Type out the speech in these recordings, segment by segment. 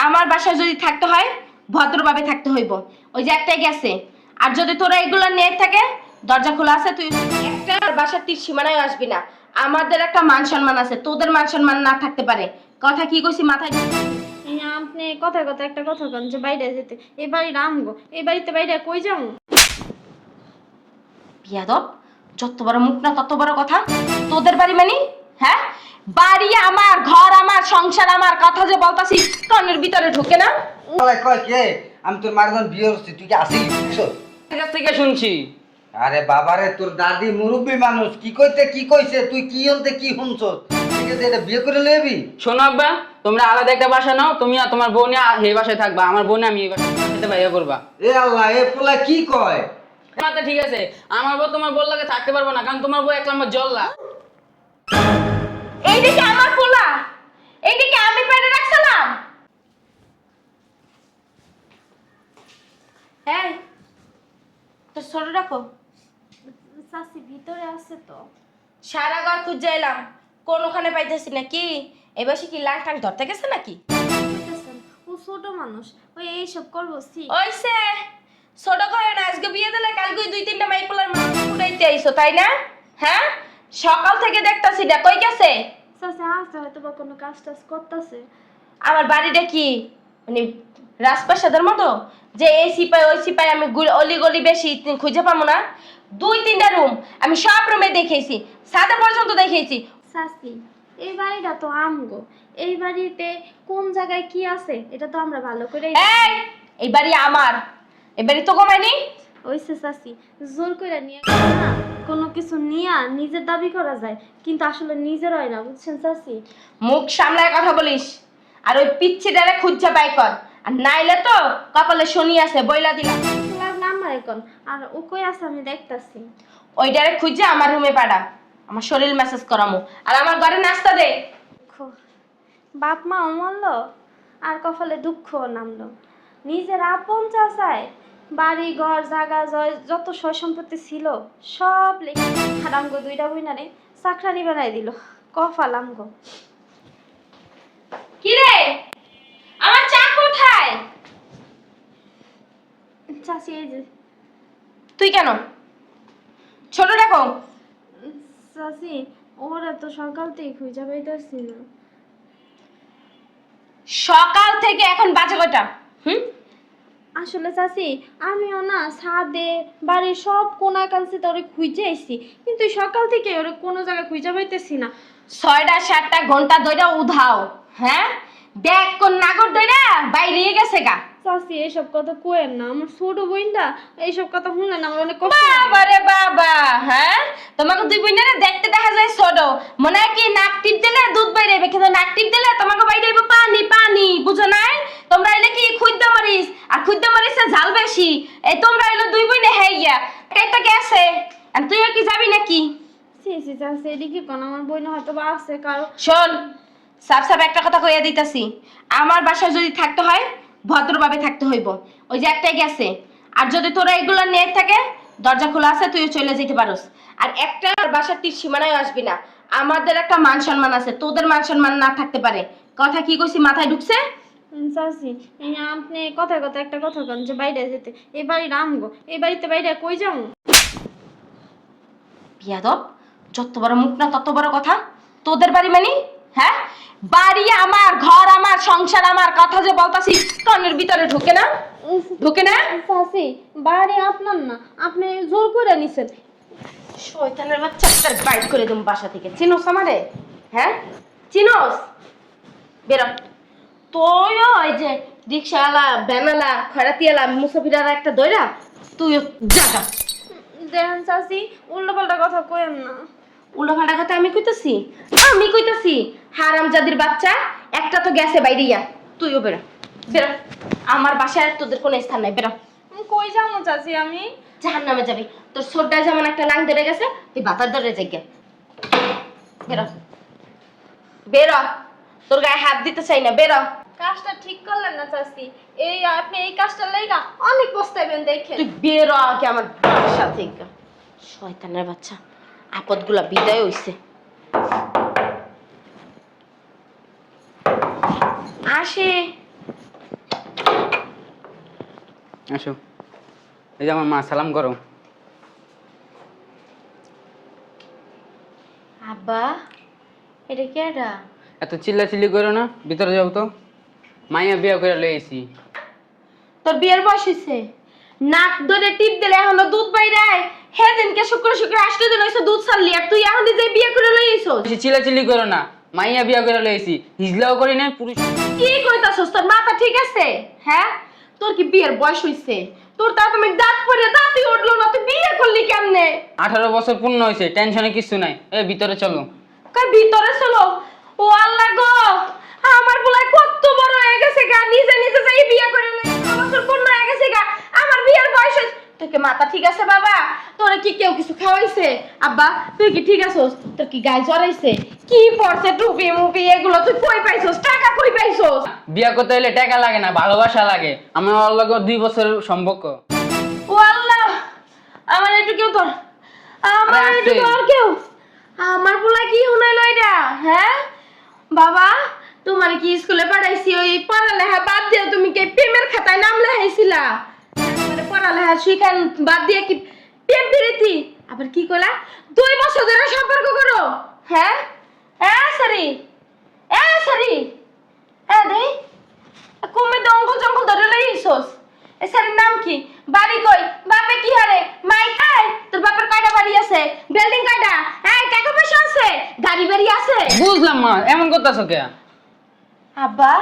আমার বাসায় যদি থাকতে হয় ভদ্রভাবে থাকতে হইব। ওই যে একটাই গেছে। আর যদি তোরা এগুলো নিয়ে থাকে, দরজা খোলা আছে, তুই একটা বাসার তীর সীমানায় আসবি না। আমাদের একটা মান সম্মান আছে, তোদের মান সম্মান না থাকতে পারে। কথা কি কইছি মাথায়? আপনি কথায় কথা একটা কথা কন যে বাইরে যেতে, এই বাড়ির আমগো, এই বাড়িতে বাইরে কই যাবো? বিয়াদব, যত বড় মুখ না তত বড় কথা। তোদের বাড়ি মানে? হ্যাঁ, বাড়ি আমার, ঘর আমার, সংসার আমার, কথা যে বলতাছি কানের ভিতরে ঢোকে না? কয় কে? আমি তোর মার বিয়ে হচ্ছি, তুই কি আসিস? কাছ থেকে শুনছি। আরে বাবারে, তোর দাদি মুরব্বী মানুষ, কি কইতে কি কইছে, তুই কি হতে কি শুনছস? ঠিক আছে, এটা বিয়ে করে লইবি? শোনো আব্বা, তোমরা আলাদা একটা বাসা নাও, তুমি আর তোমার বোন এই বাসায় থাকবা, আমার বোন আমি এই বাসাতে বাইরে করবা। এ আল্লাহ, এ পোলা কি কয়? আমার তো ঠিক আছে, আমার বউ তোমার বোন লাগে থাকতে পারবো না, কারণ তোমার বউ এক নম্বর জল্লা। এইদিকে আমার পোলা, এইদিকে আমি পেটে রাখছিলাম। এই তোর ছোট রাখো। চাচি ভিতরে আছে তো। সারা ঘর খুঁজে এলাম, কোনখানে পাইতেছি না। কি এবার কি লাং টাং ধরতে গেছে নাকি? বুঝতেছেন, ও ছোট মানুষ, ওই এইসব করবো সি। ওইসে ছোট করে না, আজকে বিয়ে দিলে কালকে দুই তিনটা মাই পোলার মাংস উড়াইতে আইছো তাই না? হ্যাঁ, সকাল থেকে দেখতাছি না, কই গেছে? চাচি আসতে হয়তো বা কোনো কাজ টাজ করতেছে। আমার বাড়িটা কি মানে রাজপ্রাসাদের মতো যে এই সিপাই ওই সিপাই আমি অলি গলি বেশি খুঁজে পাবো না? দুই তিনটা রুম আমি সব রুমে দেখেছি, সাদা পর্যন্ত দেখেছি। চাচি, এই বাড়িটা তো আমগো, এই বাড়িতে কোন জায়গায় কি আছে এটা তো আমরা ভালো করে। এই বাড়ি আমার, এই বাড়ি তো কমায়নি। ওইসে চাচি, জোর করে নিয়ে না কোনো কিছু নিয়ে নিজের দাবি করা যায়, কিন্তু আসলে নিজের হয় না, বুঝছেন চাচি? মুখ সামলায় কথা বলিস, আর ওই পিচ্ছিটারে খুঁজছে বাই কর, আর নাইলে তো কপালে শনি আছে বইলা দিলাম। লাগলে আমার এখন, আর ও কই আছে আমি দেখতাছি। ওইটারে খুঁজে আমার রুমে পাঠা, আমার শরীর মেসেজ করামু, আর আমার ঘরে নাস্তা দে। বাপ মা মরলো আর কপালে দুঃখ নামলো, নিজের আপন চাচায় বাড়ি ঘর জায়গা জয় যত সয় সম্পত্তি ছিল সব লেখা হারামগো দুইটা বইনারে চাকরানি বানাই দিল। কপাল আমগো। কি রে, আমার চা কোথায়? চাচি এই যে। তুই কেন ছোট রাখো? চাচি, ওরা তো সকাল থেকে খুঁজে পাইতেছি না। সকাল থেকে এখন বাজে কয়টা? আসলে চাচি, আমিও না ছাদে বাড়ির সব কোনা কানছে ওরে খুঁজে আইছি, কিন্তু সকাল থেকে ওরে কোনো জায়গায় খুঁজে পাইতেছি না। 6টা 7টা ঘন্টা ধরে উধাও। হ্যাঁ, দেখ কোন নাগর ধরে বাইরে গেছে গা। চাচি এইসব কথা কোয়েন না, আমার ছোট বোনটা এইসব কথা শুনলে না আমার অনেক কষ্ট লাগে। বাবা রে বাবা, হ্যাঁ তোমাকে দুই বোনেরা দেখতে দেখা যায় ছোট, মনে হয় কি নাক টিপ দিলে দুধ বাইরে, কিন্তু নাক টিপ দিলে তোমাকে বাইরে পানি পানি, বুঝো নাই? তোমরা এলে কি খুদ্দ মরিস, আর খুদ্দ মরিসে ঝাল বেশি। এই তোমরা এলো দুই বোনে হেইয়া একটা গেছে, আর তুইও কি যাবি নাকি? সি সি চাচি, এদিকে কোন আমার বোন হয়তো বা আছে কারো। শোন, সাফ সাফ একটা কথা কইয়া দিতাছি, আমার বাসায় যদি থাকতে হয় ভদ্রভাবে থাকতে হইব। ওই যে একটাই গেছে। আর যদি তোরা এগুলো নিয়ে থাকে, দরজা খোলা আছে, তুইও চলে যেতে পারোস। আর একটা বাসার তীর সীমানায় আসবি না। আমাদের একটা মান সম্মান আছে, তোদের মান সম্মান না থাকতে পারে। কথা কি কইছি মাথায় ঢুকছে? চাচি, এই আপনি কথায় কথা একটা কথা কন যে বাইরে যেতে, এই বাড়ির আমগো, এই বাড়িতে বাইরে কই যাবো? বিয়াদব, যত বড় মুখ না তত বড় কথা। তোদের বাড়ি মানে? হ্যাঁ, বাড়ি আমার, ঘর আমার, সংসার আমার, কথা যে বলতাছি কানের ভিতরে ঢোকে না? ঢোকে না? চাচি, বাড়ি আপনার না, আপনি জোর করে নিছেন। শয়তানের বাচ্চা, তার বাইট করে দেব বাসা থেকে। চিনোস আমারে? হ্যাঁ, চিনোস? বেরো। তুই ওই যে রিক্সাওয়ালা, ভ্যানওয়ালা, খয়রাতিওয়ালা, মুসাফিরারা একটা দইরা, তুইও জাগা। দেখেন চাচি, উল্টোপাল্টা কথা কইেন না। উল্টোপাল্টা কথা আমি কইতাছি? আমি কইতাছি? হারামজাদির বাচ্চা, একটা তো গেছে বাইরে ইয়া, তুইও বেরো। বেরো, আমার বাসায় তোদের কোনো স্থান নাই, বেরো। কই যাবো চাচি আমি? জাহান্নামে যাবি। তোর ছোটটায় যেমন একটা লাং ধরে গেছে, তুই বাতার ধরে যাইগে। বেরো, বেরো, তোর গায়ে হাত দিতে চাই না, বেরো। কাজটা ঠিক করলেন না চাচি, এই আপনি এই কাজটা লাইগা অনেক পস্তাইবেন দেখেন। তুই বেরো আগে আমার বাসা থেকে। শয়তানের বাচ্চা, আপদগুলা বিদায় হইছে। আসে আসো, এই যে আমার মা, সালাম করো। আব্বা, এটা কেডা? এত চিল্লাচিল্লি করো না, ভিতরে যাও তো। মাইয়া বিয়া করে লইছি। তোর বিয়ের বয়স হইছে? নাক ধরে টিপ দিলে এখনো দুধ বাইরায়। হে দিনকে শুক্র শুক্র আসলে দিন হইছে দুধ ছাড়লি, আর তুই এখন যে বিয়ে করে লইছস। বেশি চিল্লাচিল্লি করো না, মাইয়া বিয়া করে লইছি, হিজলাও করি না পুরুষ। কি কইতাছস? তোর মাথা ঠিক আছে? হ্যাঁ, তোর কি বিয়ের বয়স হইছে? তোর তা তুমি দাঁত পড়ে দাঁতই উঠলো না, তুই বিয়ে করলি কেমনে? 18 বছর পূর্ণ হয়েছে, টেনশনে কিছু নাই। এই ভিতরে চলো। কই ভিতরে চলো? ও আল্লাহ গো, আমার বলাই কত বড় হয়ে গেছে গা, নিজে নিজে যাই বিয়ে করে লইছে, বছর পূর্ণ হয়ে গেছে গা, আমার বিয়ের বয়স হইছে। তোকে মাথা ঠিক আছে বাবা? তোরে কি কেউ কিছু খাওয়াইছে? আব্বা তুই কি ঠিক আছস? তোর কি গায়ে জ্বর আইছে? কি পড়ছে টুপি মুপি এগুলো তুই কই পাইছস? টাকা কই পাইছস? বিয়া করতে হলে টাকা লাগে না, ভালোবাসা লাগে। আমার ওর লগে 2 বছরের সম্পর্ক। ও আল্লাহ, আমার একটু কেউ তোর, আমার আরে একটু আসতে। তোর কেউ, আমার পোলা কি হুনাইলো এটা? হ্যাঁ বাবা, তোমার কি স্কুলে পড়াইছি? ওই পড়ালেখা বাদ দিয়ে তুমি কি প্রেমের খাতায় নাম লেখাইছিলা? মানে পড়ালেখা শিখান বাদ দিয়ে কি প্রেম প্রীতি? আবার কি কইলা? 2 বছর ধরে সম্পর্ক করো? হ্যাঁ সরি সরি দেই কুমে দঙ্গল জঙ্গল ধরে লইছস। এ স্যারের নাম কি? বাড়ি কই? বাপে কি হারে? মাই কাই? তোর বাপের কয়টা বাড়ি আছে? বিল্ডিং কয়টা? টাকা পয়সা আছে? গাড়ি বাড়ি আছে? বুঝলাম মা, এমন করতেছো কে? আব্বা,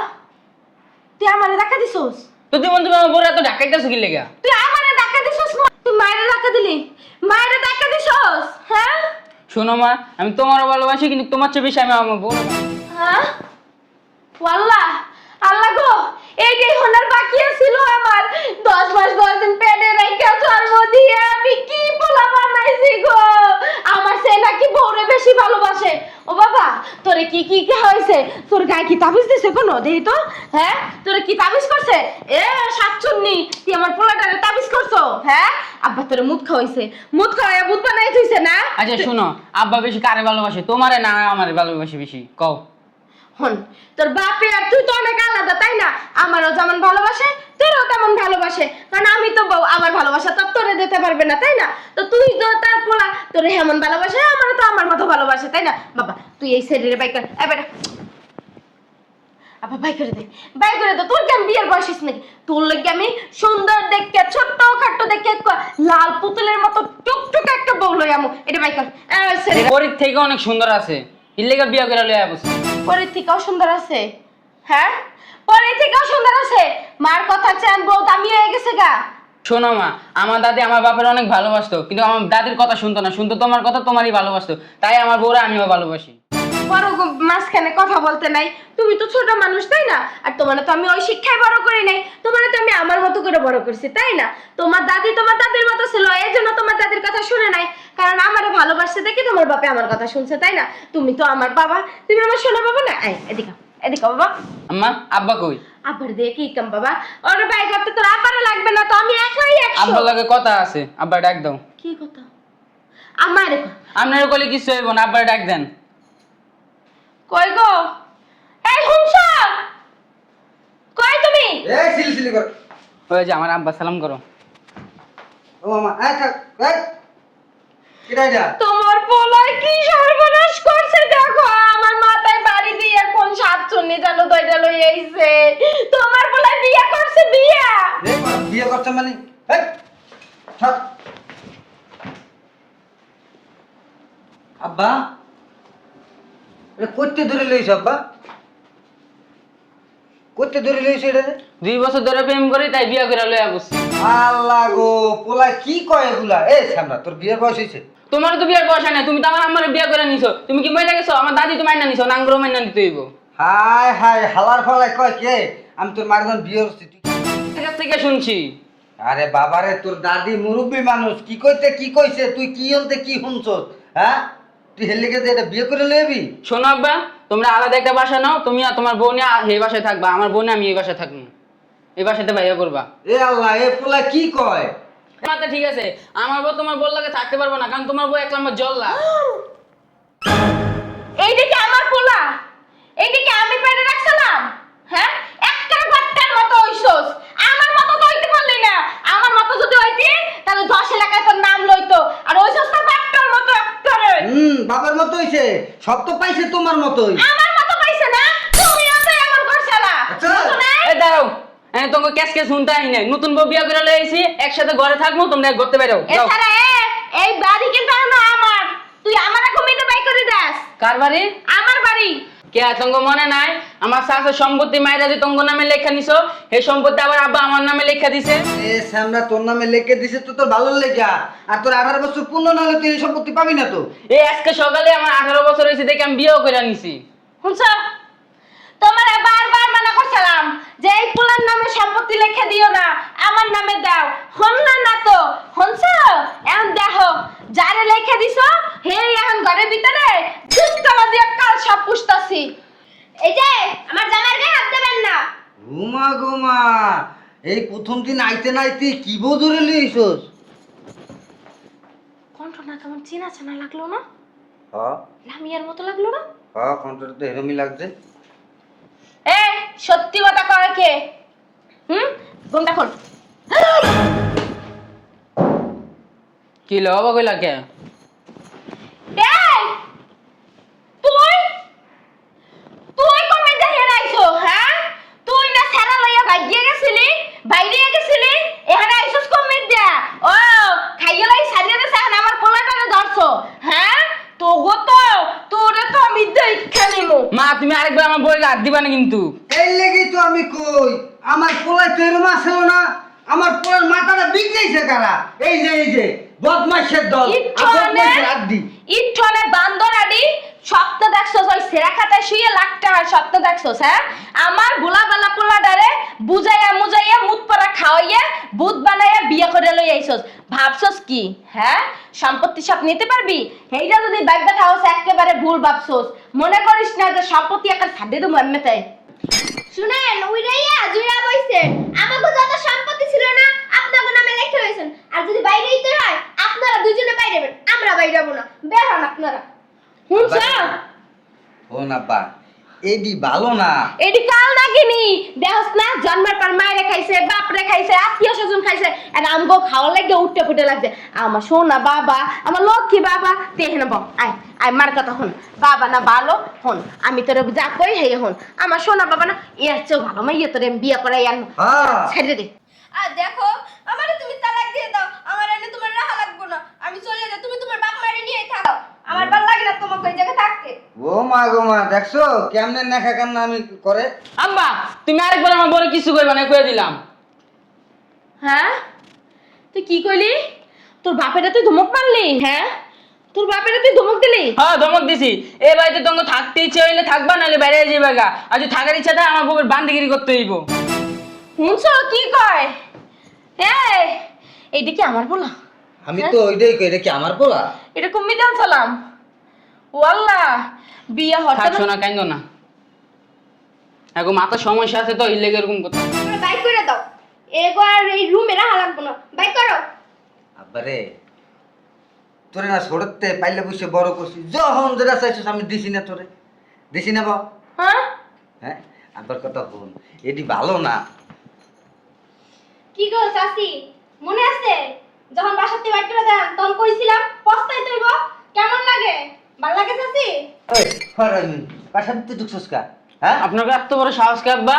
তুই আমারে ধাক্কা দিছস? তো তুমি আমার বড় এত ঢাকাইতেছো কি লেগা? তুই আমারে ধাক্কা দিছস? তুই মায়ের ধাক্কা দিলি? মায়ের ধাক্কা দিছস? হ্যাঁ শোনো মা, আমি তোমারও ভালোবাসি, কিন্তু তোমার চেয়ে বেশি আমি আমার বড়। হ্যাঁ ওয়াল্লাহ, আল্লাহ গো, এইটাই হনার বাকি ছিল আমার। 10 মাস 10 দিন পেটে রেখে জন্ম দিয়ে আমি কি পোলা বানাইছি গো। আমার সে নাকি বউরে বেশি ভালোবাসে। ও বাবা, তোরে কি কি কি হয়েছে? তোর গায়ে কি তাবিজ দিছে কোনো? দেই তো। হ্যাঁ, তোরে কি তাবিজ করছে? এ শাকচুন্নি, তুই আমার পোলাটারে তাবিজ করছো? হ্যাঁ, আব্বা তোরে মুদ খাওয়াইছে, মুদ খাওয়াইয়া ভূত বানাই থইছে না? আচ্ছা শোনো, আব্বা বেশি কারে ভালোবাসে, তোমারে না আমারে ভালোবাসে বেশি? কও। হন, তোর বাপে আর তুই তো অনেক আলাদা, তাই না? আমারও যেমন ভালোবাসে তোরও তেমন ভালোবাসে, কারণ আমি তো বউ, আমার ভালোবাসা তো তোরে দিতে পারবে না, তাই না? তো তুই তো তার পোলা, তোরে হেমন ভালোবাসে, আমারও তো আমার মতো ভালোবাসে, তাই না? বাবা তুই এই শরীরে বাই কর, এ বেটা আবার বাই করে দে, বাই করে দে। তোর কি আমি বিয়ের বয়স হয়েছে নাকি? তোর লাগে আমি সুন্দর দেখে, ছোট্ট খাট্ট দেখে, লাল পুতুলের মতো টুকটুক একটা বউ লই আমু। এটা বাই কর। পরীর থেকে অনেক সুন্দর আছে, ইল্লেগা বিয়া করে লইয়া বসে। পরের থেকেও সুন্দর আছে? হ্যাঁ, পরের থেকেও সুন্দর আছে? মার কথা চান বউ দামি হয়ে গেছে গা। শোনো মা, আমার দাদি আমার বাপের অনেক ভালোবাসতো, কিন্তু আমার দাদির কথা শুনতো না, শুনতো তোমার কথা, তোমারই ভালোবাসতো। তাই আমার বউরা আমিও ভালোবাসি। বড় মাঝখানে কথা বলতে নাই, তুমি তো ছোট মানুষ, তাই না? আর তোমার তো আমি ওই শিক্ষায় বড় করি নাই, তোমার তো আমি আমার মতো করে বড় করছি, তাই না? তোমার দাদি তোমার দাদির মতো ছিল, এই জন্য তোমার দাদির কথা শুনে নাই, কারণ আমার ভালোবাসতে দেখি তোমার বাপে আমার কথা শুনছে, তাই না? তুমি তো আমার বাবা, তুমি আমার সোনা বাবা না। এদিকে এদিকে বাবা। আম্মা, আব্বা কই? আবার দিয়ে কি কাম বাবা? ওরে বাই করতে তোর আবার লাগবে না তো, আমি একাই 100। আব্বার লগে কথা আছে, আব্বা ডাক দাও। কি কথা? আমার রেখো। আপনার কইলে কিছু হইব না, আব্বার ডাক দেন। কই গো? এই হুনছ? কই তুমি? এই সিলসিলি কর। ওই যে আমার আব্বা, সালাম করো। ও মামা, এই থাক, এই কিরা এটা? তোমার পোলায় কি সর্বনাশ করছে দেখো, আমার মাথায় বাড়ি দিয়ে কোন সাতচুন্নি যেন দইটা লই আইছে। তোমার পোলায় বিয়ে করছে, বিয়া। এই বিয়ে করছ মানে? এই থাক। আব্বা, এটা কইতে ধরে লইছ আব্বা? কইতে ধরে লইছ এটা? 2 বছর ধরে প্রেম করি, তাই বিয়া করে লইয়া বসছি। আল্লাহ গো, পোলা কি কয় এগুলা? এই সামনা, তোর বিয়ের বয়স হইছে? তোমার তো বিয়ার বয়স নাই, তুমি তো আমার আম্মারে বিয়া করে নিছো। তুমি কি মরে গেছো? আমার দাদি তো মাইনা নিছো, নাঙ্গরও মাইনা দিতে হইব। হায় হায়, হালার ফালায় কয় কে? আমি তোর মার যখন বিয়ে হচ্ছি তুই। ঠিক কাছ থেকে শুনছি। আরে বাবারে, তোর দাদি মুরব্বী মানুষ, কি কইতে কি কইছে, তুই কি হতে কি শুনছস? হ্যাঁ, তুই হেলে গেছে এটা বিয়ে করে লইবি? শোনো আব্বা, তোমরা আলাদা একটা বাসা নাও, তুমি আর তোমার বোন এই বাসায় থাকবা, আমার বোন আমি এই বাসায় থাকবো। এই বাসাতে ভাইয়া করবা। এ আল্লাহ, এ পোলা কি কয়? মাথা ঠিক আছে, আমার বউ তোমার বল লাগে থাকতে পারবো না, কারণ তোমার বউ 1 নম্বর জল্লা। এইদিকে আমার পোলা, এইদিকে আমি পেটে রাখছিলাম। হ্যাঁ, একটা বাট্টার মতো হইছস, আমার মতো তো হইতে পারলি না। সব তো পাইছে তোমার মতোই। আমার মতো পাইছে না, তুমি আছে আমার ঘর ছাড়া। আচ্ছা। বুঝো না? এই দাঁড়াও, তোমাকে ক্যাশ ক্যাশ শুনতে আই নাই, নতুন বউ বিয়া করে লয়ে আইছি, একসাথে ঘরে থাকবো, তোমরা ঘুরতে বেরো যাও। এছাড়া এই বাড়ি কিন্তু না আমার, তুই আমার কমিতে বাই করে দাস। কার বাড়ি? আমার বাড়ি। কে তোমাকে মনে নাই আমার শাশুর সম্পত্তি মাইরা যে তোমার নামে লেখা নিছো, এই সম্পত্তি আবার আব্বা আমার নামে লেখা দিছে। এ সামরা তোর নামে লিখে দিছে তো তোর ভালো লেগা, আর তোর 18 বছর পূর্ণ না হলে তুই এই সম্পত্তি পাবি না তো। এই আজকে সকালে আমার 18 বছর হয়েছে দেখে আমি বিয়েও করে নিছি। শুনছ, তোমার বারবার মানা করছিলাম যে এই পুলার নামে সম্পত্তি লিখে দিও না, আমার নামে দাও। শুনলা না তো? শুনছ? এখন দেখো যারে লিখে দিছো হে এখন ঘরের ভিতরে দুধতলা দিয়ে কাল সব পুষতাছি। এই যে আমার জামার গায়ে হাত দেবেন না। ঘুমা ঘুমা, এই প্রথম দিন আইতে নাইতে কি বউ ধরে লইছস? কণ্ঠটা কেমন চেনা চেনা লাগলো না? হ্যাঁ লামিয়ার মতো লাগলো না? হ্যাঁ, কন্ট্রোল তো এরমই লাগছে। এ সত্যি কথা কয় কে? ঘুমটা খোল। কি লবা কইলা কে? এই তুই তুই কবে দেখে রাইছো? হ্যাঁ, তুই না সারা লইয়া ভাগিয়ে গেছিলি, বাইরে গেছিলি, এখানে আইছস কমে দিয়া। ও খাইয়া লাই সারিয়ে দে, এখন আমার পোলাটারে ধরছো। হ্যাঁ, তো গো তোরে তো আমি দেখা নিমু। মা তুমি আরেকবার আমার বইকে হাত দিবা না কিন্তু। এই লেগেই তো আমি কই, আমার পোলায় তো এরম আসলো না, আমার পোলার মাথাটা বিগড়েছে কারা? এই যে বদমাইশের দল, আর বদমাইশের আড্ডি। ইঠনে বান্দর আডি স্বপ্ন দেখছস, ওই সেরা খাতায় শুয়ে লাখ টাকার স্বপ্ন দেখছস। হ্যাঁ, আমার ভোলাবেলা পোলাডারে বুঝাইয়া মুজাইয়া মুত পরা খাওয়াইয়া ভূত বানাইয়া বিয়ে করে লই আইছস। ভাবছস কি? হ্যাঁ, সম্পত্তি সব নিতে পারবি? এইটা যদি ব্যাগটা খাওয়াস একেবারে ভুল ভাবছস। মনে করিস না যে সম্পত্তি একটা ছাড়ে দেবো এমনিতে। শুনেন, উইরাইয়া জুড়া বইছে, আমাকে যত সম্পত্তি ছিল না আপনাকে নামে লিখে রয়েছেন। আর যদি বাইরে দিতে হয় আপনারা দুজনে বাইরে যাবেন, আমরা বাইরে যাবো না, বের হন আপনারা। শুনছ? ও না বা, এডি ভালো না। এটি কাল নাকিনি দেখস না, জন্মের পর মায়েরে খাইছে, বাপরে খাইছে, আত্মীয় স্বজন খাইছে, আর আমগো খাওয়ার লাগে উঠতে ফুটে লাগছে। আমার সোনা বাবা, আমার লক্ষ্মী বাবা, তেহে না বল, আয় আয় মার কথা হন। বাবা না ভালো হন, আমি তোরে যা কই হে হন। আমার সোনা বাবা না এর চেয়েও ভালো, মাইয়া তোরে আমি বিয়ে করাই আনবো। হ্যাঁ ছেড়ে দে। আর দেখো, আমারে তুমি তালাক দিয়ে দাও, আমার এনে তোমার রাহা লাগবো না, আমি চলে যাই, তুমি তোমার বাপ মারে নিয়ে থাকো, আমার ভালো লাগে না তোমাকে ওই জায়গায় থাকতে। ও মা গো মা, দেখছো কেমনে নেখা কান্না আমি করে। আম্মা তুমি আরেকবার আমার বড় কিছু কইবা না, কইয়া দিলাম। হ্যাঁ, তুই কি কইলি? তোর বাপেরা তুই ধমক মারলি? হ্যাঁ, তোর বাপেরা তুই ধমক দিলি? হ্যাঁ ধমক দিছি, এই বাড়িতে তোমাকে থাকতে ইচ্ছে হইলে থাকবা, নাহলে বাইরে যাবে গা। আর যদি থাকার ইচ্ছা থাকে আমার বউয়ের বান্দিগিরি করতে হইব। শুনছ কি কয়? এই এইটা কি আমার বলা? আমি তো ওইটাই কই, এটা কি আমার পোলা? এটা কুম্মি দান সালাম। ওয়াল্লাহ বিয়া হঠাৎ থাকছো না, কাইন্দো না, এখন মাথা সমস্যা আছে তো, এই লেগে এরকম করতে। তোমরা বাইক করে দাও, এবার এই রুমে রাহা লাগবো না, বাইক করো। আব্বারে তোরে না ছোটতে পাইলে বসে বড় করছি, যখন যেটা চাইছিস আমি দিছি না তোরে, দিছি না বাবা? হ্যাঁ, হ্যাঁ, আব্বার কথা বল, এটি ভালো না। কি গো চাচি, মনে আছে যখন বাসাতে বাইক করে দেন তখন কইছিলাম পস্তাই তৈব? কেমন লাগে? ভালো লাগে চাচি? ওই ফরামি বাসা দিতে ঢুকছস কা? হ্যাঁ, আপনার এত বড় সাহস কে আব্বা?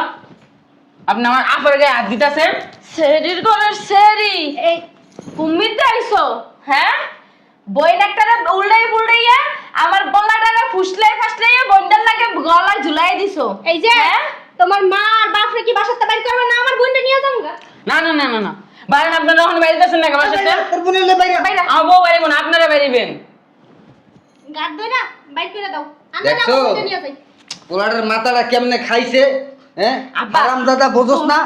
আপনি আমার আপার গায়ে হাত দিতেছেন? সেরির ঘরের সেরি এই কুম্মি দাইছো? হ্যাঁ, বই ডাক্তারে উল্টাইয়া আমার গলাটারে ফুসলাই ফাসলাইয়া বন্ডাল লাগে গলায় ঝুলাই দিছো। এই যে হ্যাঁ? তোমার মা আর বাপরে কি বাসাতে বাইক করবে না, আমার বোনটা নিয়ে যাবো গা। না না না না না, বাইরেন আপনারা যখন বাইরেতেছেন না আমার সাথে, তোর বোনের লে বাইরে বাইরে আমার বউ বাইরেব না, আপনারা বাইরেবেন। গাদ দই না, বাইক করে দাও, আমরা দেখছো? যাবো বোনটা নিয়ে যাই। পোলাটার মাথাটা কেমনে খাইছে? হ্যাঁ, আব্বা। আরাম দাদা বোঝস না?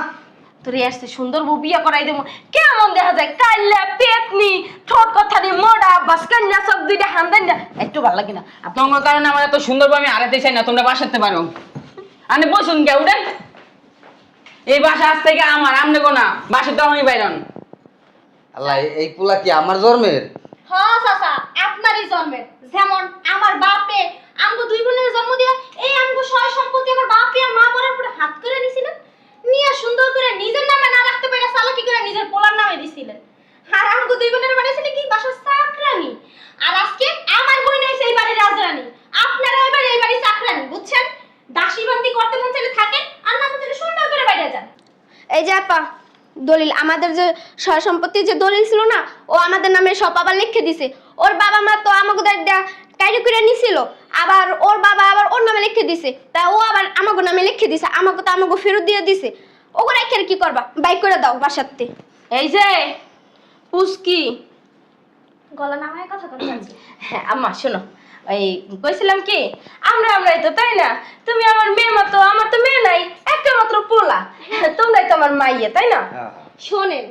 তোর আসতে সুন্দর বউ বিয়া করাই দেবো, কেমন দেখা যায় কাইলা পেতনি ঠোঁট কথা দিয়ে মোড়া বাস কান্না সব দুইটা হান্দান না, একটু ভালো লাগে না। তোমার কারণে আমার এত সুন্দর আমি হারাতে চাই না, তোমরা বাসাতে পারো। আপনি বসুন কে উঠেন, এই বাসা আজ থেকে আমার, আমনে কোনা বাসা তখনই বাইরন। আল্লাহ, এই পোলা কি আমার জন্মের? হ্যাঁ চাচা, আপনারই জন্মের। যেমন আমার বাপে আমগো দুই বোনের জন্ম দিয়া এই আমগো সয় সম্পত্তি আমার বাপে আর মা বরার পরে হাত করে নিছিলেন, নিয়ে সুন্দর করে নিজের নামে না রাখতে পারে চালাকি করে নিজের পোলার নামে দিছিলেন। আর আমগো দুই বোনের বানাইছিলেন কি বাসার চাকরানি। আর আজকে আমার বোন হইছে এই বাড়ির রাজরানী। আপনারা এবার এই বাড়ি চাকরানি বুঝছেন? দাসীবন্দি করতে মন চাইলে থাকেন, আর না মন চাইলে সুন্দর করে বাইরে যান। এই যে আপা দলিল, আমাদের যে সয় সম্পত্তির যে দলিল ছিল না, ও আমাদের নামে সব আবার লিখে দিছে। ওর বাবা মা তো আমাকে কাইরে করে নিছিল, আবার ওর বাবা আবার ওর নামে লিখে দিছে, তা ও আবার আমাকে নামে লিখে দিছে, আমাকে তো আমাকে ফেরত দিয়ে দিছে। ওকে রেখে কি করবা, বাইক করে দাও বাসাতে। এই যে পুস্কি, গলা নামায় কথা কথা চাচ্ছি। হ্যাঁ আম্মা শোনো, এই কইছিলাম কি, আমরাই তো, তাই না? তুমি আমার মেয়ে মতো, আমার তো মেয়ে নাই, একটা মাত্র পোলা, তোমরাই তো আমার মাইয়া, তাই না? শোনেন,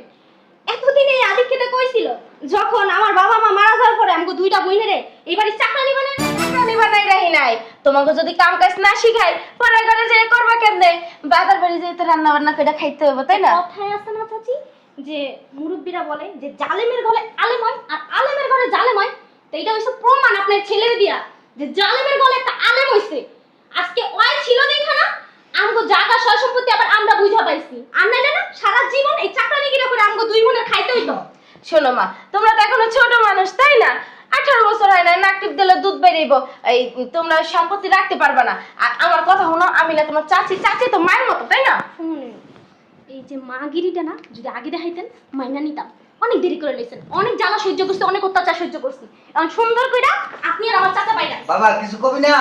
এতদিন এই আদিক্ষেতা কইছিল যখন আমার বাবা মা মারা যাওয়ার পরে আমাকে দুইটা বইনেরে এই বাড়ির চাকরানি বানায় চাকরানি বানাই রাহি নাই। তোমাকে যদি কাম কাজ না শিখাই, পরে ঘরে যে করবা কেমনে? বাজার বাড়ি যেতে রান্না বান্না করে খাইতে হবে, তাই না? কথায় আছে না চাচি, যে মুরব্বীরা বলে যে জালেমের ঘরে আলেম হয় আর আলেমের ঘরে জালেম হয়। তো এটা হইছে প্রমাণ আপনার ছেলের দিয়া যে জালেমের ঘরে একটা আলেম হইছে। আজকে ওই ছিল দেখা না আমগো জায়গা সয় সম্পত্তি আবার আমরা বুঝা পাইছি। আর নাইলে না সারা জীবন এই চাকরানি কিনা করে আমগো দুই বোনের খাইতে হইতো। শোনো মা, তোমরা তো এখনো ছোট মানুষ, তাই না? 18 বছর হয় না, নাক টিপ দিলে দুধ বেরিয়েব। এই তোমরা সম্পত্তি রাখতে পারবে না। আর আমার কথা শোনো, আমি না তোমার চাচি, চাচি তো মায়ের মতো, তাই না? শুনুন, এই যে মাগিরিটা না যদি আগে দেখাইতেন মাইনা নিতাম। অনেক দেরি করে লইছেন, অনেক জ্বালা সহ্য করছি, অনেক অত্যাচার সহ্য করছি। এখন সুন্দর কইরা আপনি আর আমার চাচা বাইরা। বাবা কিছু কবি না?